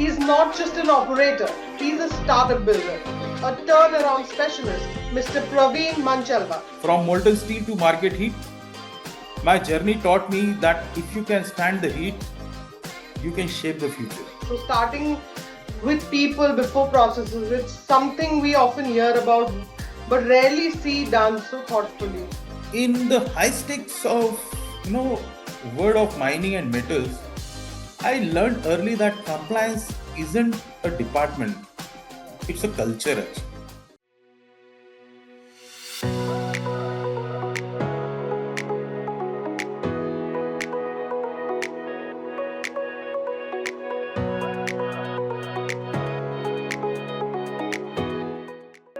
He's not just an operator, he's a startup builder, a turnaround specialist, Mr. Pravin Manchalwar. From molten steel to market heat, my journey taught me that if you can stand the heat, you can shape the future. So, starting with people before processes, it's something we often hear about but rarely see done so thoughtfully. In the high stakes of world of mining and metals, I learned early that compliance isn't a department; it's a culture. Actually.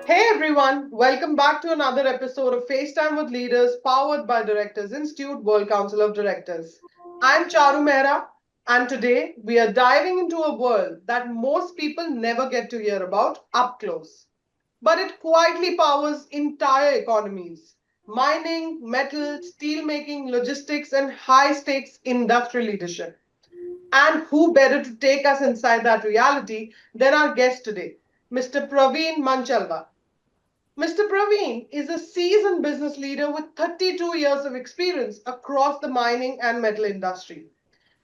Hey everyone, welcome back to another episode of FaceTime with Leaders powered by Directors Institute World Council of Directors. I'm Charu Mehra, and today we are diving into a world that most people never get to hear about up close. But it quietly powers entire economies: mining, metal, steelmaking, logistics, and high stakes industrial leadership. And who better to take us inside that reality than our guest today, Mr. Pravin Manchalwar. Mr. Praveen is a seasoned business leader with 32 years of experience across the mining and metal industry.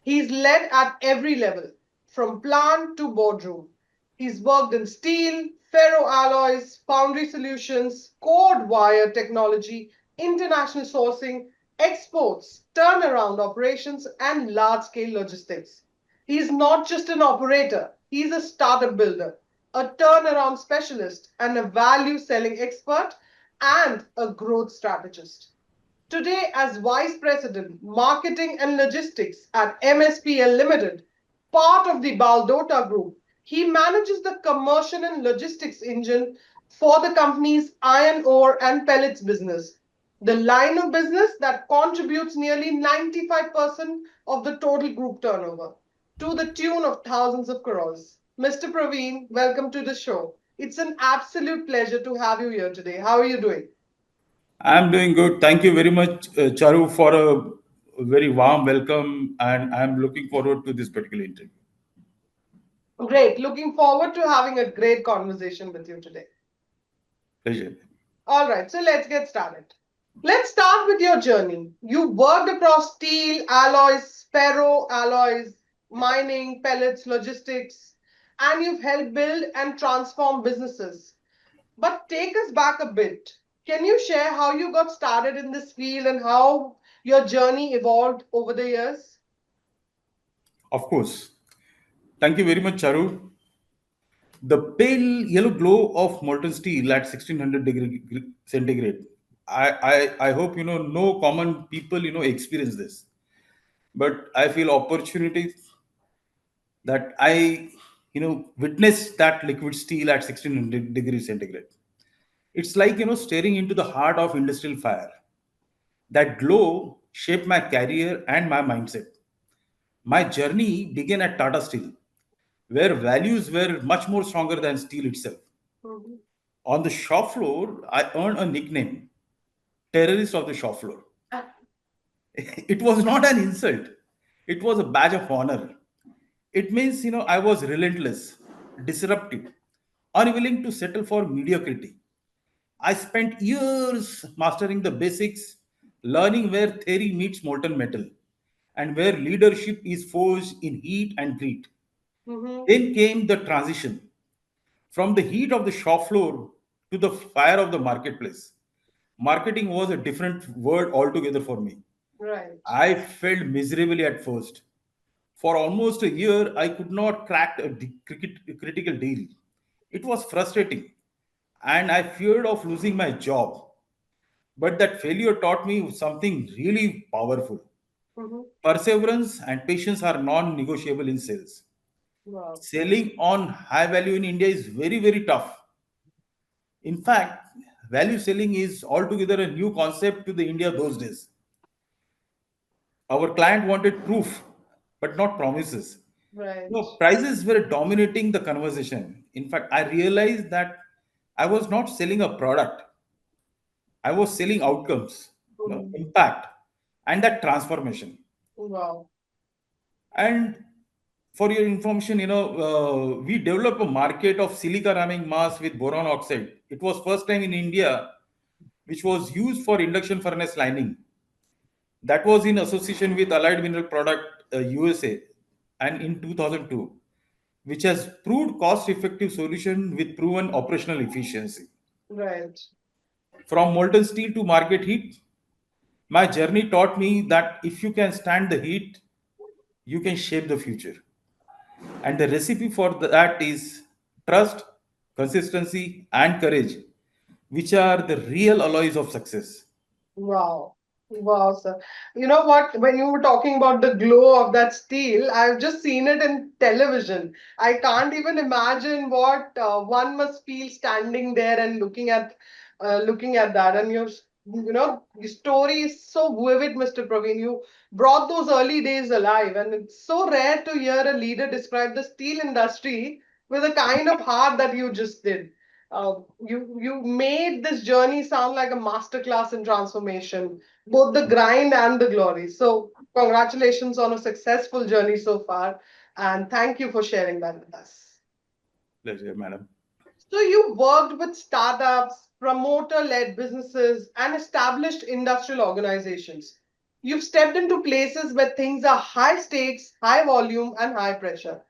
He's led at every level, from plant to boardroom. He's worked in steel, ferroalloys, foundry solutions, cord wire technology, international sourcing, exports, turnaround operations, and large scale logistics. He's not just an operator, he's a startup builder, a turnaround specialist, and a value selling expert, and a growth strategist. Today, as Vice President, Marketing and Logistics at MSPL Limited, part of the Baldota Group, he manages the commercial and logistics engine for the company's iron ore and pellets business, the line of business that contributes nearly 95% of the total group turnover, to the tune of thousands of crores. Mr. Praveen, welcome to the show. It's an absolute pleasure to have you here today. How are you doing? I'm doing good. Thank you very much, Charu, for a very warm welcome, and I'm looking forward to this particular interview. Great. Looking forward to having a great conversation with you today. Pleasure. All right, so let's get started. Let's start with your journey. You worked across steel, alloys, ferro alloys, mining, pellets, logistics, and you've helped build and transform businesses. But take us back a bit. Can you share how you got started in this field and how your journey evolved over the years? Of course. Thank you very much, Charu. The pale yellow glow of molten steel at 1600 degree centigrade. I hope no common people experience this, but I feel opportunities that I witnessed that liquid steel at 1600 degrees centigrade. It's like staring into the heart of industrial fire. That glow shaped my career and my mindset. My journey began at Tata Steel, where values were much more stronger than steel itself. Mhm. On the shop floor, I earned a nickname, terrorist of the shop floor. It was not an insult, it was a badge of honor. It means, I was relentless, disruptive, unwilling to settle for mediocrity. I spent years mastering the basics, learning where theory meets molten metal, and where leadership is forged in heat and grit. Mhm. Then came the transition from the heat of the shop floor to the fire of the marketplace. Marketing was a different word altogether for me. Right. I felt miserably at first. For almost a year, I could not crack a critical deal. It was frustrating, and I feared of losing my job. But that failure taught me something really powerful. Mhm. Perseverance and patience are non negotiable in sales. Wow. Selling on high value in India is very, very tough. In fact, value selling is altogether a new concept to the India those days. Our client wanted proof, but not promises. Right. No, prices were dominating the conversation. In fact, I realized that I was not selling a product, I was selling outcomes, Mhm. impact, and that transformation. Wow. And For your information, we developed a market of silica ramming mass with boron oxide. It was first time in India, which was used for induction furnace lining. That was in association with Allied Mineral Product USA, and in 2002, which has proved cost-effective solution with proven operational efficiency. Right. From molten steel to market heat, my journey taught me that if you can stand the heat, you can shape the future. And the recipe for that is trust, consistency, and courage, which are the real alloys of success. Wow. Wow, sir. You know what? When you were talking about the glow of that steel, I've just seen it in television. I can't even imagine what one must feel standing there and looking at that. And your story is so vivid, Mr. Praveen. You brought those early days alive, and it's so rare to hear a leader describe the steel industry with a kind of heart that you just did. You made this journey sound like a masterclass in transformation, both the grind and the glory. So congratulations on a successful journey so far, and thank you for sharing that with us. Pleasure, madam. So you worked with startups, promoter-led businesses, and established industrial organizations. You've stepped into places where things are high stakes, high volume, and high pressure.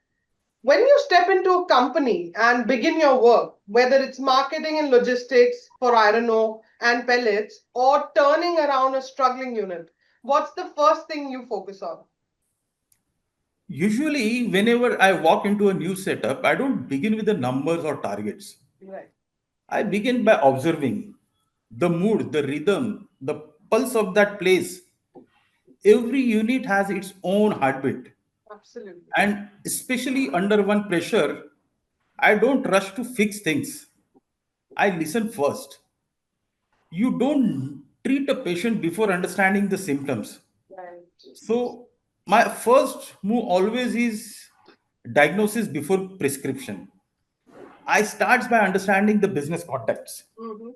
When you step into a company and begin your work, whether it's marketing and logistics for iron ore and pellets or turning around a struggling unit, what's the first thing you focus on? Usually, whenever I walk into a new setup, I don't begin with the numbers or targets. Right. I begin by observing the mood, the rhythm, the pulse of that place. Every unit has its own heartbeat. Absolutely. And especially under one pressure, I don't rush to fix things. I listen first. You don't treat a patient before understanding the symptoms. Right. So, my first move always is diagnosis before prescription. I starts by understanding the business context. Hmm.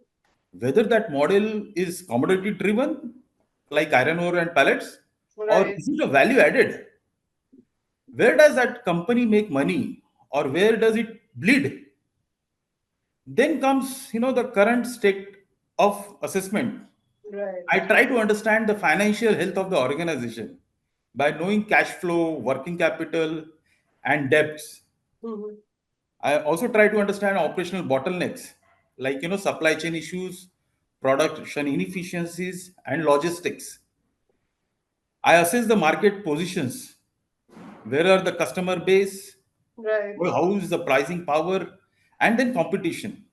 Whether that model is commodity driven, like iron ore and pellets, or Right. is it a value added? Where does that company make money, or where does it bleed? Then comes, the current state of assessment. Right. I try to understand the financial health of the organization by knowing cash flow, working capital, and debts. Hmm. I also try to understand operational bottlenecks like supply chain issues, production inefficiencies, and logistics. I assess the market positions. Where are the customer base? Right. Well, how is the pricing power? And then competition.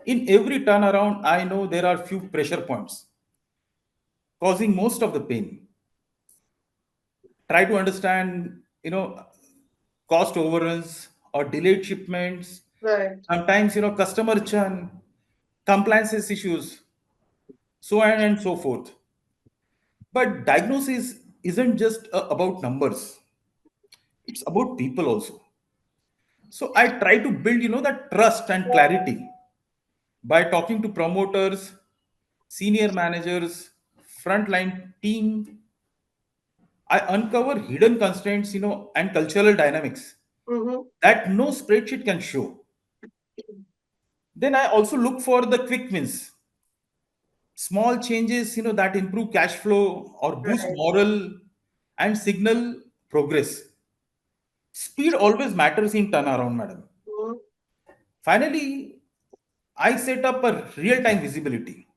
In every turnaround, I know there are few pressure points causing most of the pain. Try to understand, cost overruns or delayed shipments. Right. Sometimes, customer churn, compliances issues, so on and so forth. But diagnosis isn't just about numbers; it's about people also. So I try to build, that trust and clarity by talking to promoters, senior managers, frontline team. I uncover hidden constraints, and cultural dynamics Hmm. that no spreadsheet can show. Then I also look for the quick wins, small changes, that improve cash flow or boost Right. morale and signal progress. Speed always matters in turnaround, madam. Hmm. Finally, I set up a real-time visibility,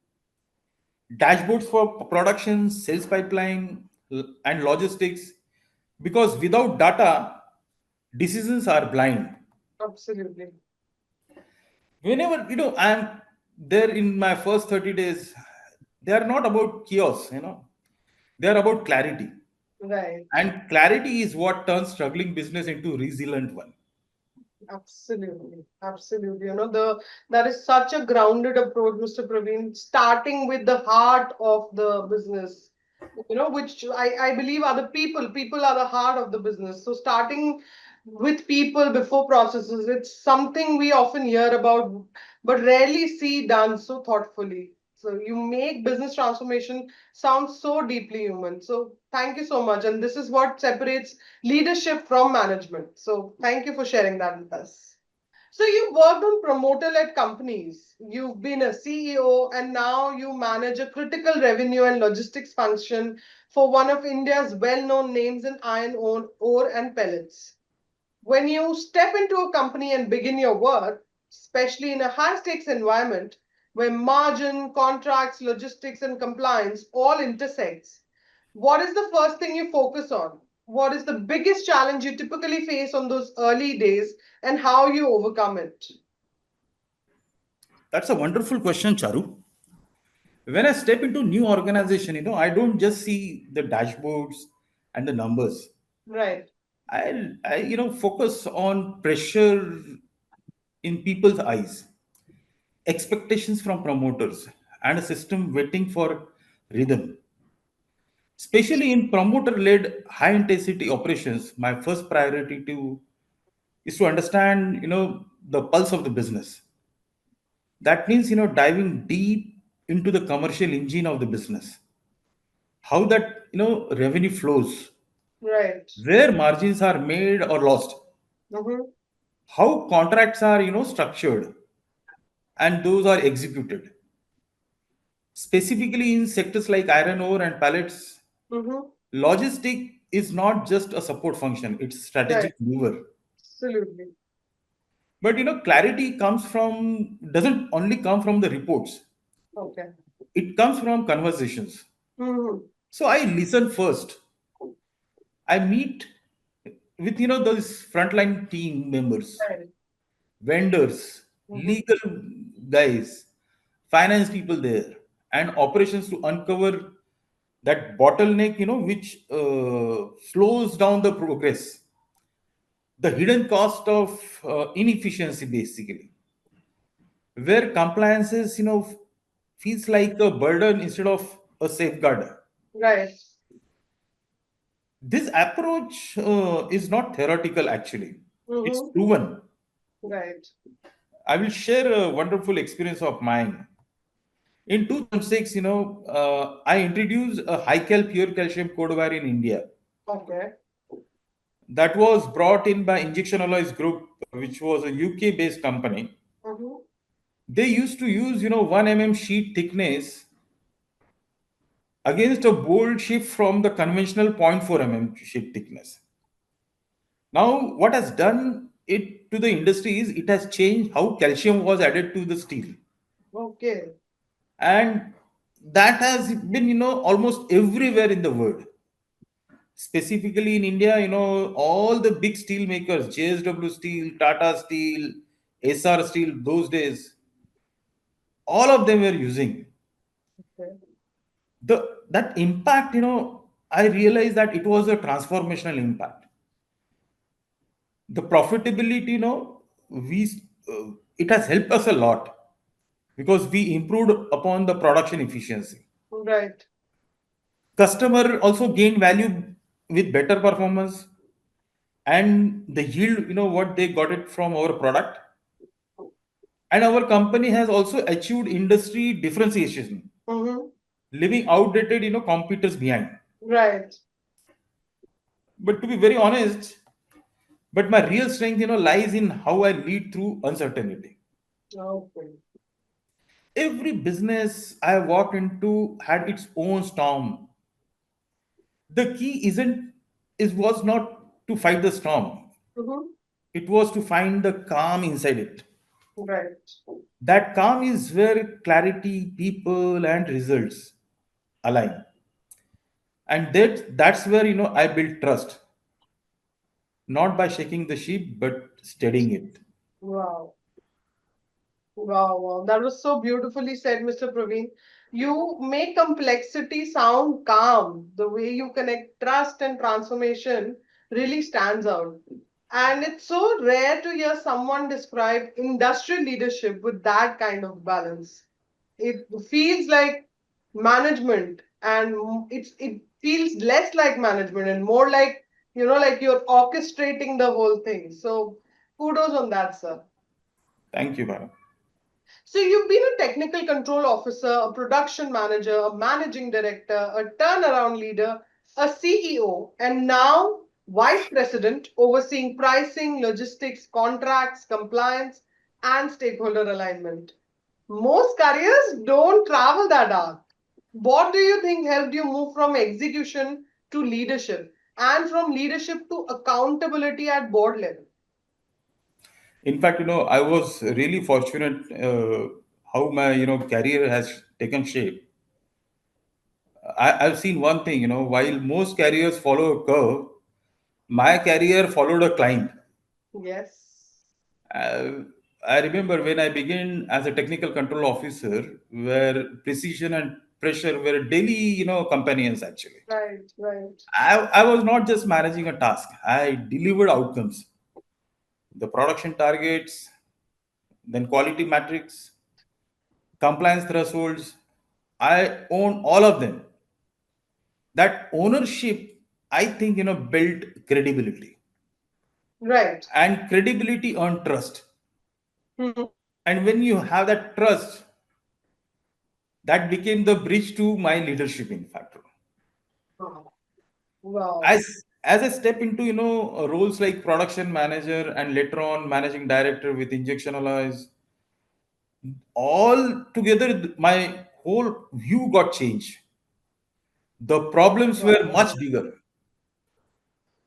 dashboards for production, sales pipeline, and logistics. Because without data, decisions are blind. Absolutely. Whenever I'm there in my first 30 days, they are not about chaos. They are about clarity, Right. and clarity is what turns struggling business into resilient one. Absolutely, absolutely. The that is such a grounded approach, Mr. Praveen, starting with the heart of the business, which I believe are the people. People are the heart of the business. So starting with people before processes, it's something we often hear about, but rarely see done so thoughtfully. So you make business transformation sound so deeply human. So thank you so much. And this is what separates leadership from management. So thank you for sharing that with us. So you've worked on promoter-led companies. You've been a CEO and now you manage a critical revenue and logistics function for one of India's well-known names in iron ore and pellets. When you step into a company and begin your work, especially in a high stakes environment where margin, contracts, logistics, and compliance all intersects, what is the first thing you focus on? What is the biggest challenge you typically face on those early days and how you overcome it? That's a wonderful question, Charu. When I step into new organization, I don't just see the dashboards and the numbers. Right, I focus on pressure in people's eyes, expectations from promoters, and a system waiting for rhythm. Especially in promoter-led high-intensity operations, my first priority to is to understand, the pulse of the business. That means, diving deep into the commercial engine of the business, how that, revenue flows, right. where margins are made or lost, Mm-hmm, how contracts are, structured, and those are executed. Specifically in sectors like iron ore and pellets, mm-hmm, logistic is not just a support function, it's right. strategic mover. Absolutely. But clarity doesn't only come from the reports, Okay. it comes from conversations. Mm-hmm, So I listen first. I meet with those frontline team members, right. vendors, Mm-hmm, legal guys, finance people there, and operations to uncover that bottleneck, which slows down the progress, the hidden cost of inefficiency, basically, where compliances, feels like a burden instead of a safeguard. right. This approach is not theoretical, actually. It's Mm-hmm, proven. right. I will share a wonderful experience of mine. In 2006, I introduced a high cal pure calcium code wire in India Okay. that was brought in by Injection Alloys Group, which was a UK based company. Mm-hmm, They used to use, 1 sheet thickness against a bold shift from the conventional zero point 0.4 sheet thickness. Now, what has done it to the industry is it has changed how calcium was added to the steel. okay. And that has been, almost everywhere in the world. Specifically in India, all the big steel makers, JSW Steel, Tata Steel, SR Steel, those days, all of them were using. Okay. That impact, I realized that it was a transformational impact. The profitability, we it has helped us a lot because we improved upon the production efficiency. Right. Customer also gained value with better performance and the yield, what they got it from our product. And our company has also achieved industry differentiation, Mm-hmm, leaving outdated, competitors behind. right. But to be very honest, but my real strength, lies in how I lead through uncertainty. Okay. Every business I walked into had its own storm. The key isn't is was not to fight the storm. Mm-hmm, It was to find the calm inside it. right. That calm is where clarity, people, and results align. And that's where I build trust, not by shaking the sheep, but steadying it. Wow. Wow, wow. That was so beautifully said, Mr. Praveen. You make complexity sound calm. The way you connect trust and transformation really stands out. And it's so rare to hear someone describe industrial leadership with that kind of balance. It feels like management, and it feels less like management and more like, like you're orchestrating the whole thing. So kudos on that, sir. Thank you, Bharat. So you've been a technical control officer, a production manager, a managing director, a turnaround leader, a CEO, and now vice president overseeing pricing, logistics, contracts, compliance, and stakeholder alignment. Most careers don't travel that arc. What do you think helped you move from execution to leadership and from leadership to accountability at board level? In fact, I was really fortunate how my career has taken shape. I've seen one thing, while most careers follow a curve, my career followed a climb. Yes. Uh, I remember when I began as a technical control officer, where precision and pressure were daily, companions actually. Right, right, I was not just managing a task, I delivered outcomes, the production targets, then quality metrics, compliance thresholds. I own all of them. That ownership, I think, built credibility. right. And credibility earned trust. Mhm. And when you have that trust, that became the bridge to my leadership, in fact. Wow. Wow. As I step into, roles like production manager and later on managing director with injection alloys, all together, my whole view got changed. The problems were Wow. much bigger,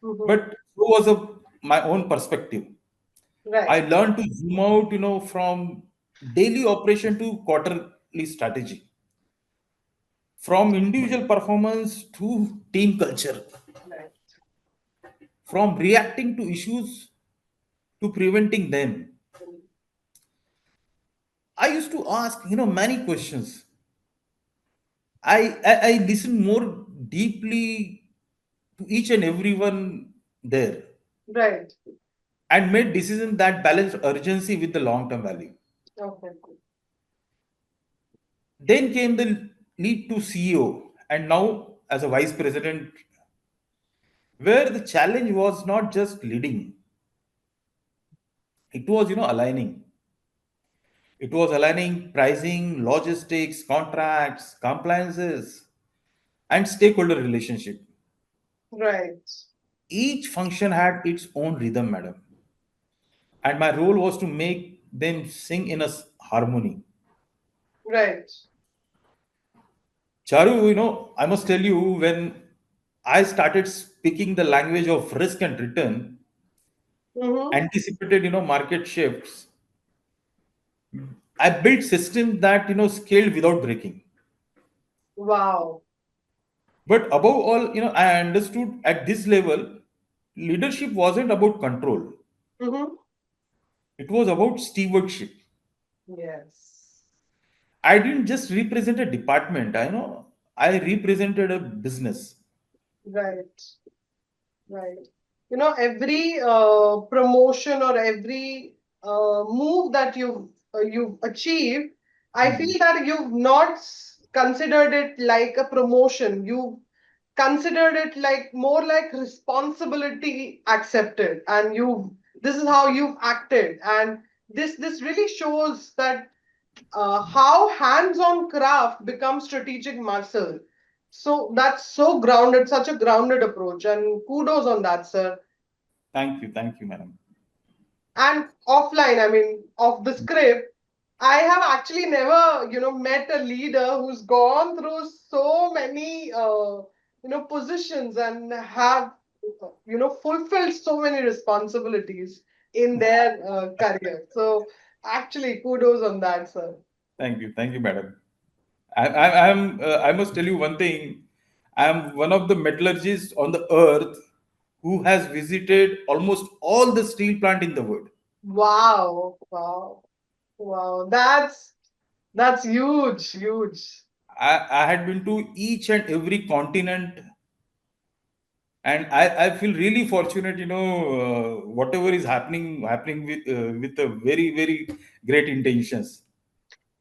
Mhm. but so was my own perspective. I Right, learned to zoom out, from daily operation to quarterly strategy, from individual performance to team culture, right. from reacting to issues to preventing them. I used to ask, many questions. I listen more deeply to each and everyone there Right. and made decisions that balance urgency with the long term value. Okay. Then came the lead to CEO and now as a vice president, where the challenge was not just leading, it was, aligning. It was aligning pricing, logistics, contracts, compliances, and stakeholder relationship. Right. Each function had its own rhythm, madam. And my role was to make them sing in a harmony. Right. Charu, I must tell you, when I started speaking the language of risk and return, Mm-hmm. anticipated, market shifts, I built systems that, scaled without breaking. Wow. But above all, I understood at this level, leadership wasn't about control. Mm-hmm. It was about stewardship. Yes. I didn't just represent a department, I represented a business. Right. Right. Every promotion or every move that you've achieved, I Hmm. feel that you've not considered it like a promotion. You considered it like more like responsibility accepted, and you this is how you've acted, and this really shows that how hands-on craft becomes strategic muscle. So that's so grounded, such a grounded approach, and kudos on that, sir. Thank you, madam. And offline, I mean, off the script, I have actually never, met a leader who's gone through so many, positions and have, fulfilled so many responsibilities in their career. So actually, kudos on that, sir. Thank you, madam. I must tell you one thing. I'm one of the metallurgists on the earth who has visited almost all the steel plant in the world. Wow, wow, wow. That's huge, huge. I had been to each and every continent, and I feel really fortunate. Whatever is happening with a very great intentions.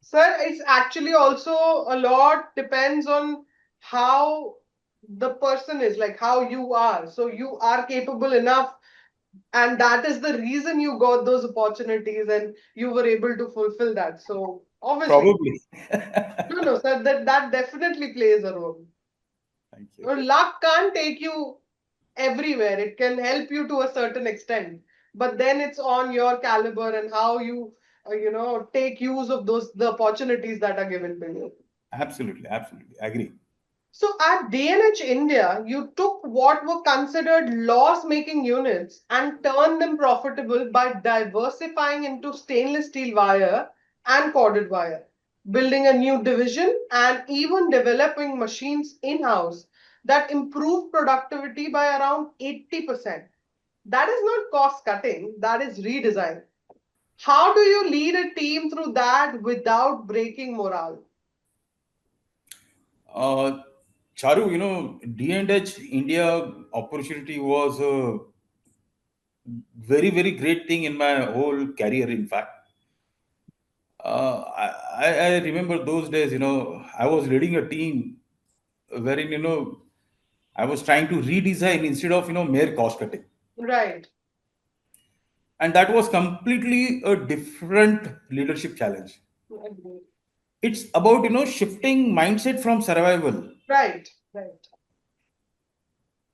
Sir, it's actually also a lot depends on how the person is, like how you are. So you are capable enough And that is the reason you got those opportunities and you were able to fulfill that. So obviously, Probably. no, no, sir, that definitely plays a role. Thank you. Luck can't take you everywhere. It can help you to a certain extent, but then it's on your caliber and how you, take use of those the opportunities that are given to you. Absolutely, absolutely. Agree. So at D&H India, you took what were considered loss-making units and turned them profitable by diversifying into stainless steel wire and corded wire, building a new division and even developing machines in-house that improved productivity by around 80%. That is not cost cutting, that is redesign. How do you lead a team through that without breaking morale? Uh, Charu, D&H India opportunity was a very, very great thing in my whole career, in fact. I remember those days, I was leading a team wherein, I was trying to redesign instead of, mere cost cutting. Right. And that was completely a different leadership challenge. Agree. It's about, shifting mindset from survival Right. Right.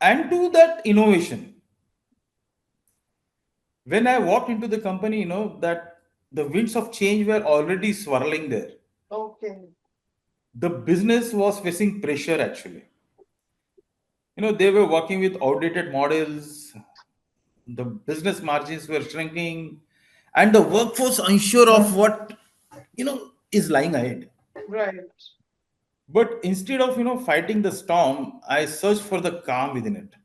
and to that innovation. When I walked into the company, that the winds of change were already swirling there. Okay. The business was facing pressure actually. They were working with outdated models, the business margins were shrinking, and the workforce unsure of what, is lying ahead. Right. But instead of, fighting the storm, I searched for the calm within it.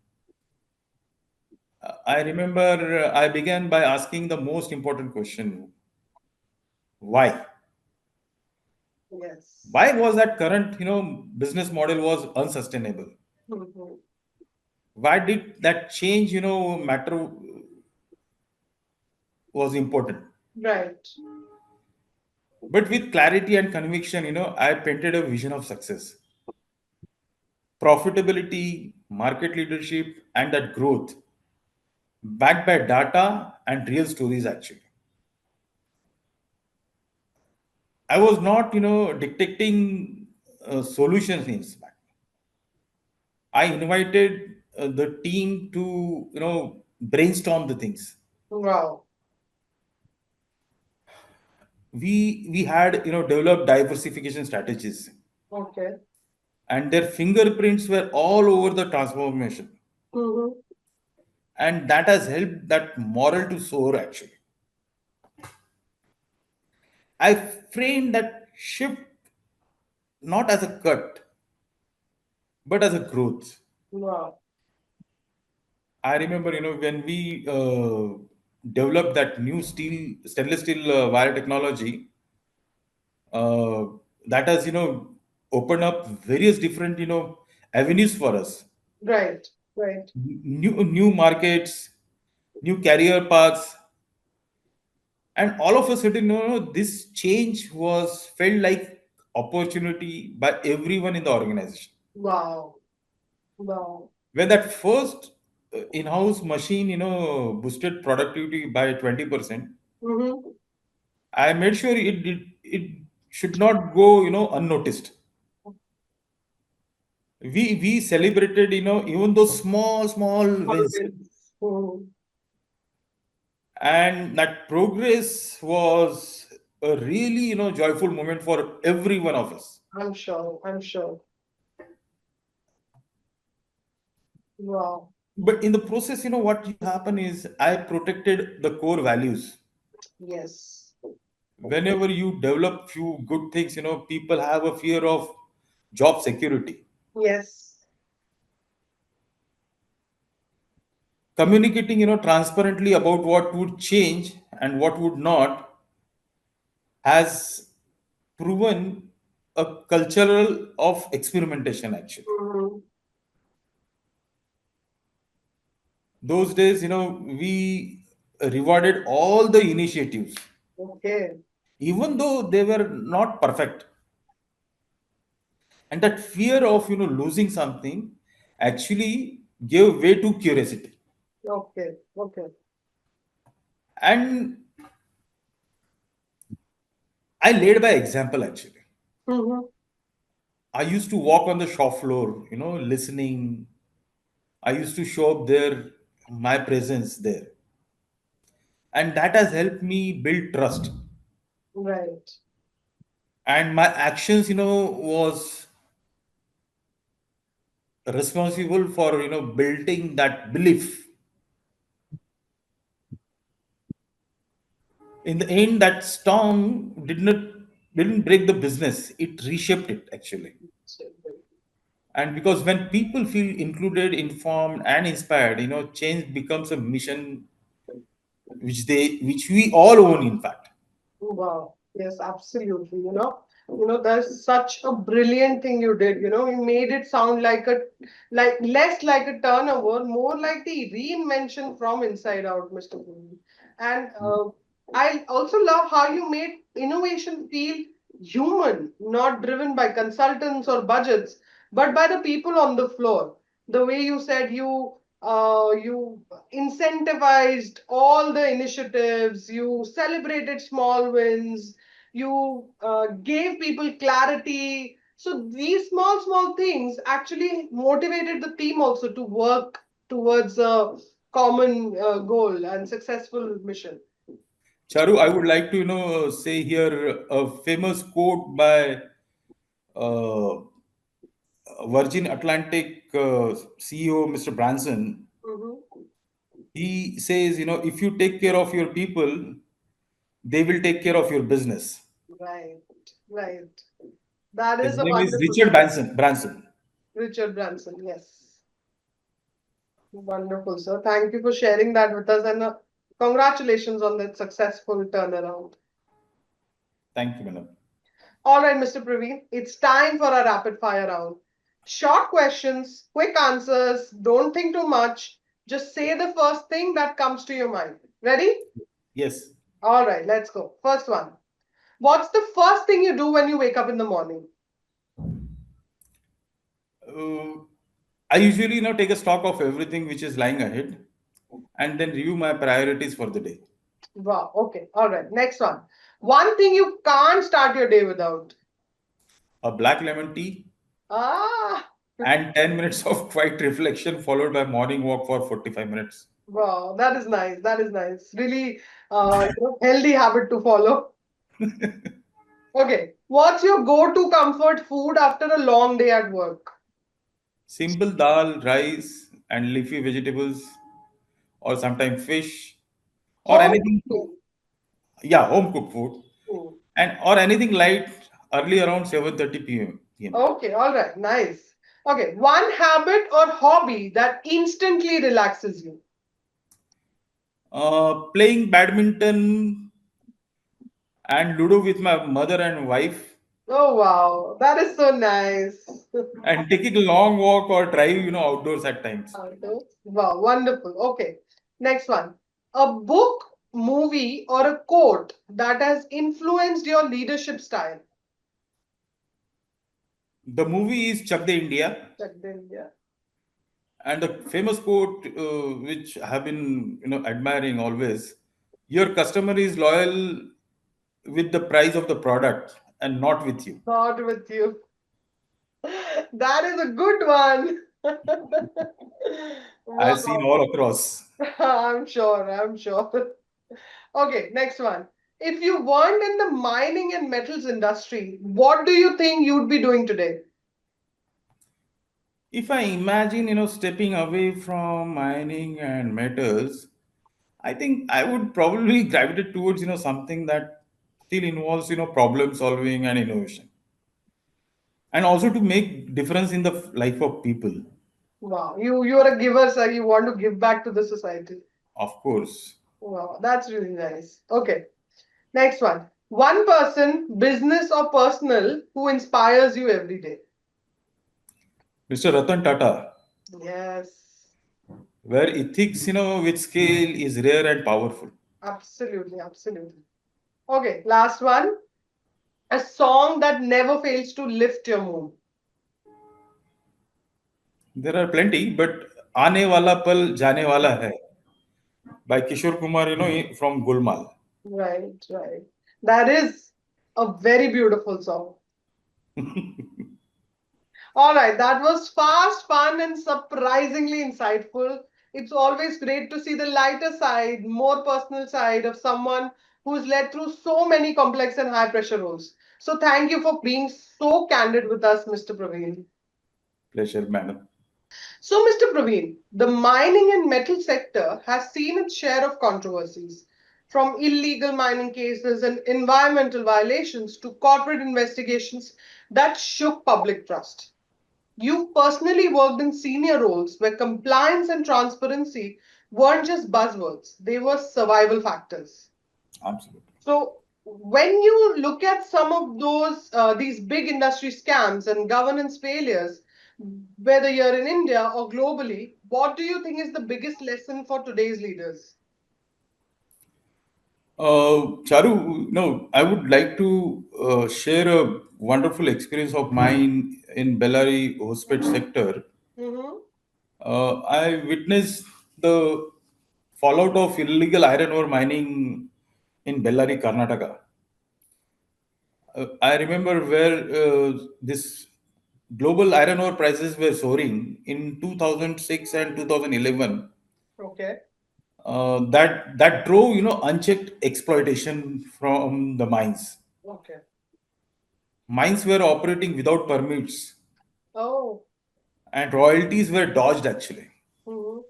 I remember I began by asking the most important question: why? Yes. Why was that current, business model was unsustainable? Mhm. Why did that change, matter was important? Right. But with clarity and conviction, I painted a vision of success, profitability, market leadership, and that growth, backed by data and real stories. Actually, I was not, dictating solutions in fact. I invited the team to, brainstorm the things. Wow. We had, developed diversification strategies, Okay. and their fingerprints were all over the transformation, Mm-hmm. and that has helped that moral to soar actually. I framed that shift not as a cut but as a growth. Wow. I remember, when we developed that new stainless steel wire technology, uh, that has, opened up various different, avenues for us. Right. Right. New markets, new career paths, and all of a sudden, this change was felt like opportunity by everyone in the organization. Wow. Wow. When that first in-house machine, boosted productivity by 20%, Mm-hmm. I made sure it should not go, unnoticed. We celebrated, even those small wins, Mm-hmm. and that progress was a really, joyful moment for every one of us. I'm sure. I'm sure. Wow. But in the process, what you happen is I protected the core values. Yes. Whenever you develop few good things, people have a fear of job security. Yes. Communicating, transparently about what would change and what would not has proven a cultural of experimentation actually. Mm-hmm. Those days, we rewarded all the initiatives, Okay. even though they were not perfect. And that fear of, losing something actually gave way to curiosity. Okay. Okay. And I led by example actually. Mm-hmm. I used to walk on the shop floor, listening. I used to show up there, my presence there. And that has helped me build trust. Right. And my actions, was responsible for, building that belief. In the end, that storm didn't break the business. It reshaped it actually. And because when people feel included, informed, and inspired, change becomes a mission which we all own, in fact. Wow. Yes, absolutely. That's such a brilliant thing you did. You made it sound like less like a turnover, more like the reinvention from inside out, Mr. Pravin. And I also love how you made innovation feel human, not driven by consultants or budgets, but by the people on the floor. The way you said you incentivized all the initiatives, you celebrated small wins, you gave people clarity. So these small things actually motivated the team also to work towards a common goal and successful mission. Charu, I would like to, say here a famous quote by uh, Virgin Atlantic CEO Mr. Branson. Mhm. He says, if you take care of your people, they will take care of your business. Right, right. That His is a name is wonderful Richard Branson. Richard Branson. Yes. Wonderful, sir. Thank you for sharing that with us and congratulations on that successful turnaround. Thank you, madam. All right, Mr. Praveen, it's time for a rapid fire round. Short questions, quick answers, don't think too much. Just say the first thing that comes to your mind. Ready? Yes. All right, let's go. First one. What's the first thing you do when you wake up in the morning? Uh, I usually, take a stock of everything which is lying ahead and then review my priorities for the day. Wow, okay. All right, next one. One thing you can't start your day without. A black lemon tea Ah, and 10 minutes of quiet reflection followed by morning walk for 45 minutes. wow, that is nice. That is nice. Really, healthy habit to follow. Okay, what's your go-to comfort food after a long day at work? Simple dal, rice, and leafy vegetables, or sometimes fish, or Home anything. food. Yeah, home cooked food, Hmm. and or anything light early around 7:30 p.m. Okay, all right, nice. Okay, one habit or hobby that instantly relaxes you. Playing badminton and ludo with my mother and wife, Oh wow, that is so nice. and taking a long walk or drive, outdoors at times. Wow, wonderful. Okay, next one. A book, movie, or a quote that has influenced your leadership style. The movie is Chuck the India, Check in, yeah. and the famous quote which I have been admiring always: "Your customer is loyal with the price of the product and not with you." Not with you. That is a good one. I've seen Wow. all across. I'm sure. I'm sure. Okay, next one. If you weren't in the mining and metals industry, what do you think you'd be doing today? If I imagine, stepping away from mining and metals, I think I would probably gravitate towards, something that still involves, problem solving and innovation, and also to make difference in the life of people. Wow, you're a giver, sir. You want to give back to the society. Of course, Wow, that's really nice. Okay, next one. One person, business or personal, who inspires you every day. Mr. Ratan Tata, Yes, where ethics, with scale is rare and powerful. absolutely, absolutely. Okay, last one. A song that never fails to lift your mood. There are plenty, but आने वाला पल जाने वाला है. by Kishore Kumar, from Gulmal. Right, right. That is a very beautiful song. All right, that was fast, fun, and surprisingly insightful. It's always great to see the lighter side, more personal side of someone who's led through so many complex and high pressure roles. So, thank you for being so candid with us, Mr. Praveen. Pleasure, madam. So, Mr. Praveen, the mining and metal sector has seen its share of controversies, from illegal mining cases and environmental violations to corporate investigations that shook public trust. You personally worked in senior roles where compliance and transparency weren't just buzzwords, they were survival factors. Absolutely. So, when you look at some of these big industry scams and governance failures, whether you're in India or globally, what do you think is the biggest lesson for today's leaders? Charu, no, I would like to share a wonderful experience of mine in Bellary hospital sector. Mm-hmm. I witnessed the fallout of illegal iron ore mining in Bellary, Karnataka. I remember where this global iron ore prices were soaring in 2006 and 2011. Okay. That drove unchecked exploitation from the mines. Okay. Mines were operating without permits, Oh. and royalties were dodged actually. Mm-hmm.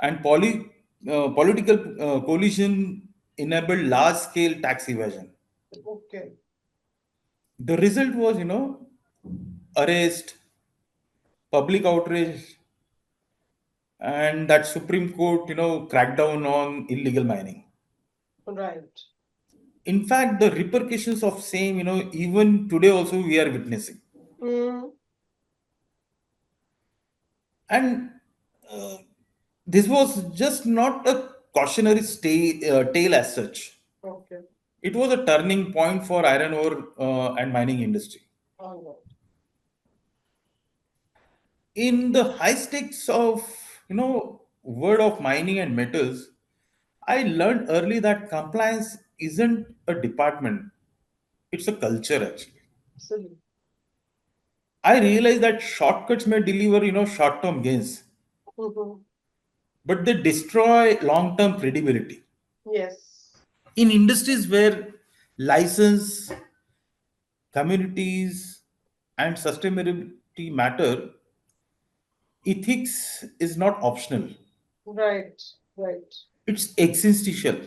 And political coalition enabled large scale tax evasion. Okay. The result was, arrest, public outrage, and that Supreme Court, crackdown on illegal mining. Right. In fact, the repercussions of same, even today also we are witnessing. Mm. And uh, this was just not a cautionary tale as such. Okay. It was a turning point for iron ore and mining industry. All right. In the high stakes of world of mining and metals, I learned early that compliance isn't a department; it's a culture actually. Absolutely. I realized that shortcuts may deliver short-term gains, Mm-hmm. but they destroy long-term credibility. Yes. In industries where license, communities, and sustainability matter, ethics is not optional. Right. Right. It's existential.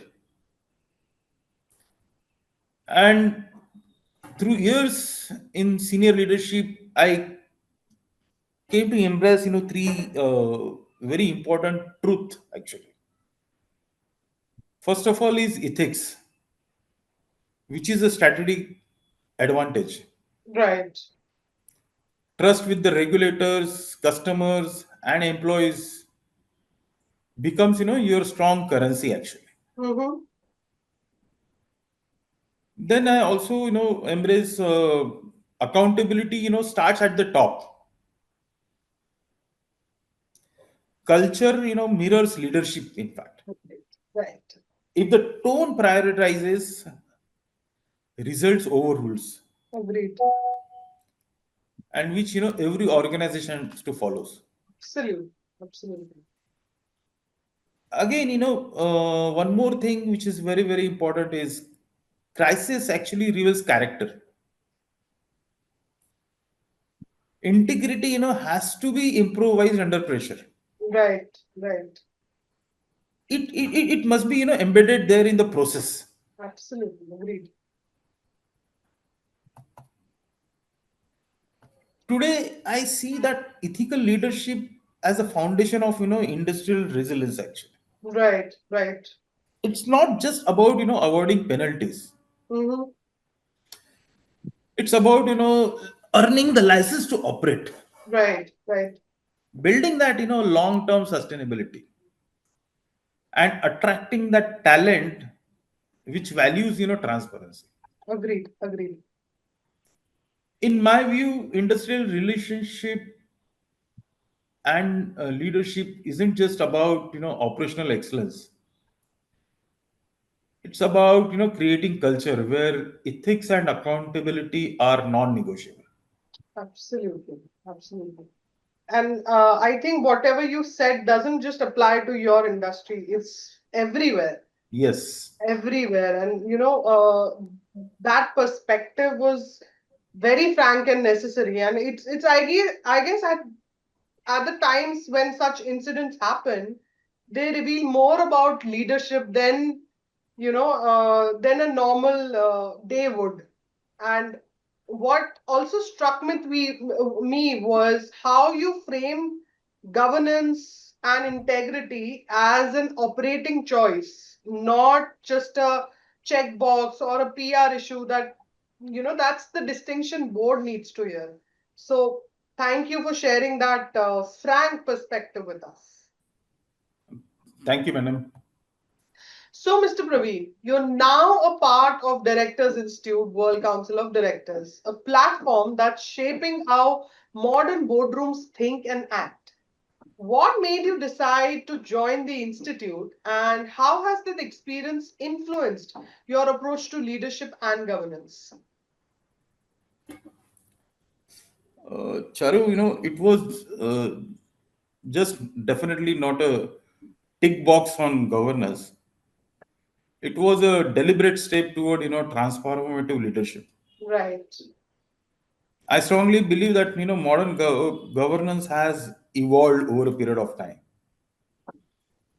And through years in senior leadership, I came to embrace three very important truth actually. First of all is ethics, which is a strategic advantage. Right. Trust with the regulators, customers, and employees becomes your strong currency actually. Mm-hmm. Then I also embrace accountability. Starts at the top. Culture mirrors leadership. In fact, Right. Right. if the tone prioritizes results over rules, Agreed. and which every organization to follows. Absolutely. Absolutely. Again, one more thing which is very very important is crisis actually reveals character. Integrity has to be improvised under pressure. Right. Right. It must be embedded there in the process. Absolutely. Agreed. Today I see that ethical leadership as a foundation of industrial resilience actually. Right. Right. It's not just about avoiding penalties. Mm-hmm. It's about earning the license to operate, Right. Right. building that long term sustainability, and attracting that talent which values transparency. Agreed. Agreed. In my view, industrial relationship And leadership isn't just about operational excellence. It's about creating culture where ethics and accountability are non-negotiable. Absolutely, absolutely. And I think whatever you said doesn't just apply to your industry, it's everywhere, Yes. everywhere. And that perspective was very frank and necessary. And it's I guess at the times when such incidents happen, they reveal more about leadership than a normal day would. And what also struck me was how you frame governance and integrity as an operating choice, not just a checkbox or a PR issue that's the distinction board needs to hear. So thank you for sharing that frank perspective with us. Thank you, madam. So, Mr. Praveen, you're now a part of Directors Institute World Council of Directors, a platform that's shaping how modern boardrooms think and act. What made you decide to join the institute, and how has that experience influenced your approach to leadership and governance? Charu, it was just definitely not a tick box on governance. It was a deliberate step toward transformative leadership. Right, I strongly believe that modern governance has evolved over a period of time.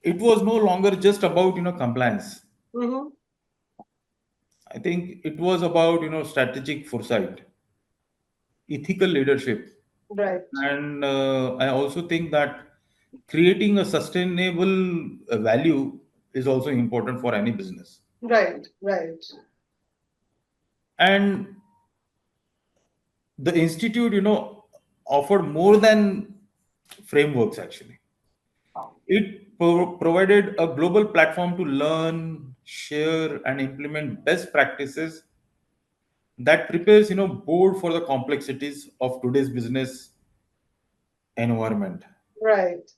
It was no longer just about compliance. hmm, I think it was about strategic foresight, ethical leadership, right, and I also think that creating a sustainable value is also important for any business. right, right. And the institute offered more than frameworks. Actually, it provided a global platform to learn, share, and implement best practices that prepares board for the complexities of today's business environment. Right.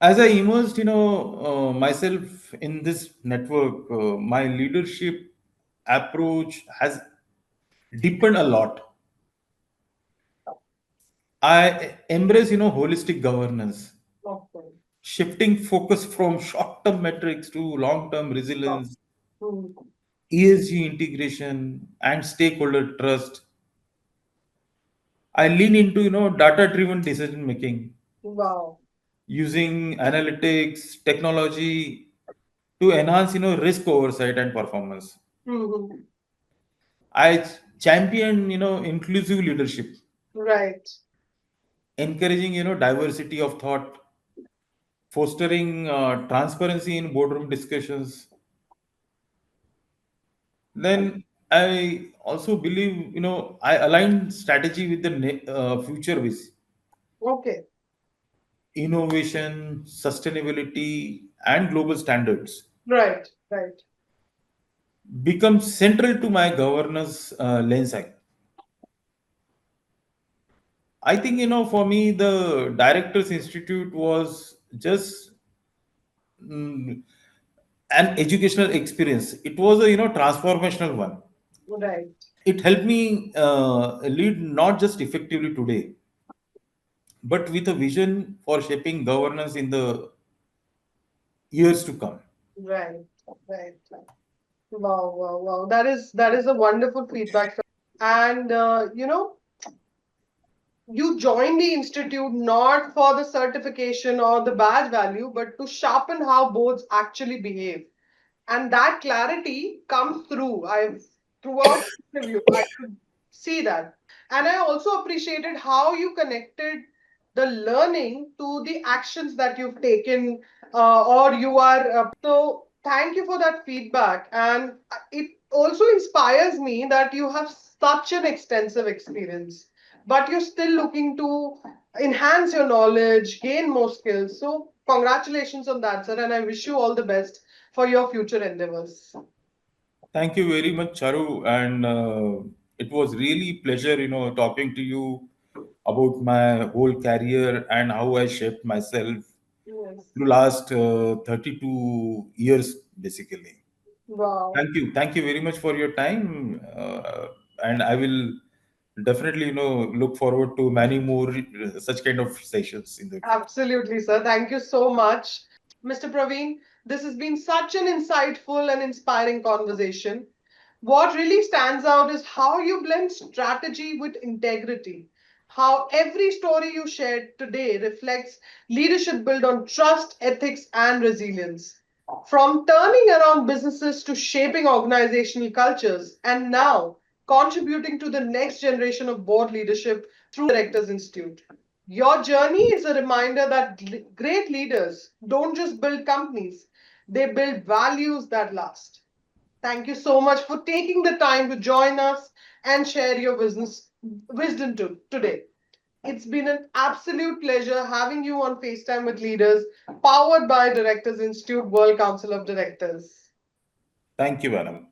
As I immersed myself in this network, my leadership approach has deepened a lot. I embrace holistic governance, Okay. shifting focus from short term metrics to long term resilience, Hmm. ESG integration, and stakeholder trust. I lean into data driven decision making, Wow. using analytics technology to enhance risk oversight and performance. Hmm. I champion inclusive leadership, Right. encouraging diversity of thought, fostering transparency in boardroom discussions. Then I also believe I align strategy with the future with Okay. innovation, sustainability, and global standards Right. Right. become central to my governance lens. I think for me the Directors Institute was just mm, an educational experience. It was a transformational one. Right. It helped me lead not just effectively today, but with a vision for shaping governance in the years to come. Right. Right. Wow, wow, wow. That is a wonderful feedback. And you joined the institute not for the certification or the badge value, but to sharpen how boards actually behave. And that clarity comes through. I've throughout the interview, I could see that. And I also appreciated how you connected the learning to the actions that you've taken or you are. So thank you for that feedback. And it also inspires me that you have such an extensive experience, but you're still looking to enhance your knowledge, gain more skills. So congratulations on that, sir. And I wish you all the best for your future endeavors. Thank you very much, Charu, and it was really pleasure talking to you about my whole career and how I shaped myself Yes. through last 32 years, basically. Wow. Thank you very much for your time, and I will definitely, look forward to many more such kind of sessions in the future. Absolutely, sir. Thank you so much, Mr. Praveen. This has been such an insightful and inspiring conversation. What really stands out is how you blend strategy with integrity. How every story you shared today reflects leadership built on trust, ethics, and resilience. From turning around businesses to shaping organizational cultures, and now contributing to the next generation of board leadership through Directors Institute. Your journey is a reminder that great leaders don't just build companies, they build values that last. Thank you so much for taking the time to join us and share your business wisdom today. It's been an absolute pleasure having you on FaceTime with Leaders, powered by Directors Institute World Council of Directors. Thank you, Anam.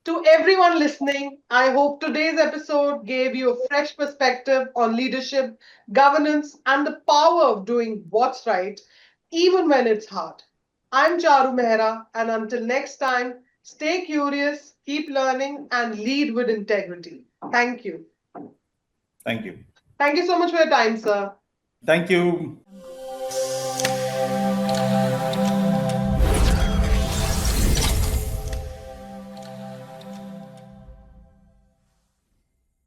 To everyone listening, I hope today's episode gave you a fresh perspective on leadership, governance, and the power of doing what's right, even when it's hard. I'm Charu Mehra, and until next time, stay curious, keep learning, and lead with integrity. Thank you. Thank you. Thank you so much for your time, sir. Thank you.